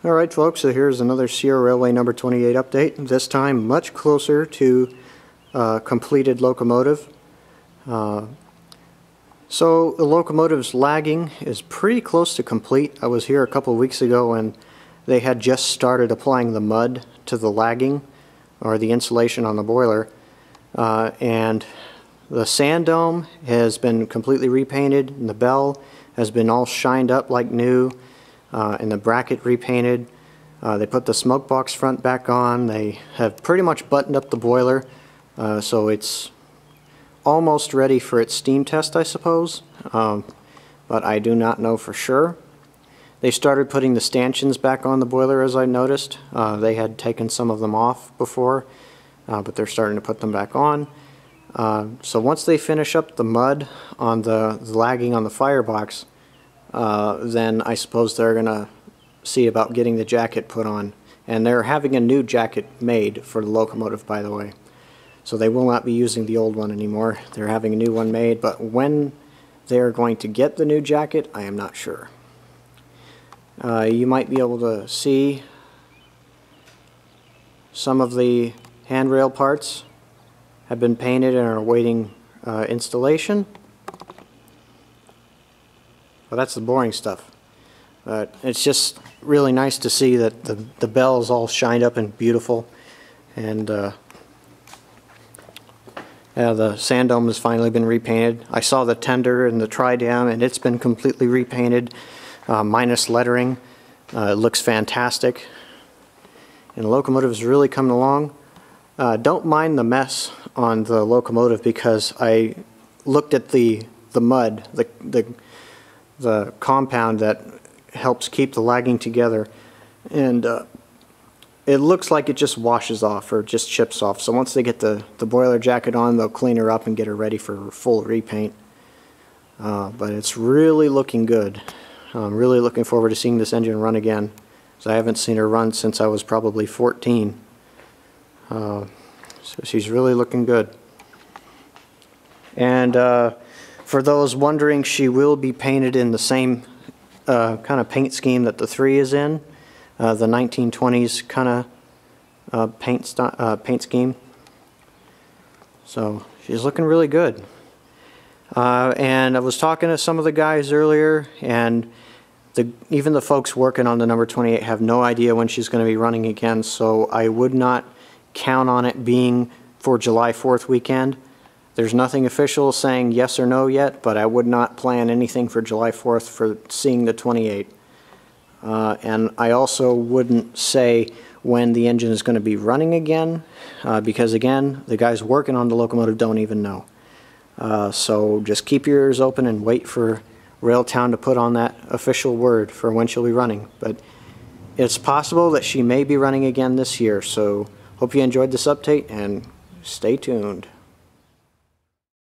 Alright folks, so here's another Sierra Railway number 28 update, this time much closer to completed locomotive. So the locomotive's lagging is pretty close to complete. I was here a couple of weeks ago and they had just started applying the mud to the lagging, or the insulation on the boiler, and the sand dome has been completely repainted, and the bell has been all shined up like new, and the bracket repainted. They put the smoke box front back on. They have pretty much buttoned up the boiler, so it's almost ready for its steam test, I suppose, but I do not know for sure. They started putting the stanchions back on the boiler, as I noticed. They had taken some of them off before, but they're starting to put them back on. So once they finish up the mud on the lagging on the firebox, then I suppose they're going to see about getting the jacket put on. And they're having a new jacket made for the locomotive, by the way. So they will not be using the old one anymore. They're having a new one made, but when they're going to get the new jacket, I am not sure. You might be able to see some of the handrail parts have been painted and are awaiting installation. Well, that's the boring stuff. But it's just really nice to see that the bell is all shined up and beautiful, and yeah, the sand dome has finally been repainted. I saw the tender and the tri-dam, and it's been completely repainted, minus lettering. It looks fantastic, and the locomotive is really coming along. Don't mind the mess on the locomotive, because I looked at the mud, the compound that helps keep the lagging together, and it looks like it just washes off or just chips off. So once they get the boiler jacket on, they'll clean her up and get her ready for full repaint. But it's really looking good. I'm really looking forward to seeing this engine run again, because I haven't seen her run since I was probably 14. So she's really looking good. And for those wondering, she will be painted in the same kind of paint scheme that the 3 is in, the 1920s kind of paint scheme. So she's looking really good. And I was talking to some of the guys earlier, and even the folks working on the number 28 have no idea when she's going to be running again, so I would not count on it being for July 4th weekend. There's nothing official saying yes or no yet, but I would not plan anything for July 4th for seeing the 28. And I also wouldn't say when the engine is going to be running again, because again, the guys working on the locomotive don't even know. So just keep your ears open and wait for Railtown to put on that official word for when she'll be running. But it's possible that she may be running again this year, so hope you enjoyed this update and stay tuned.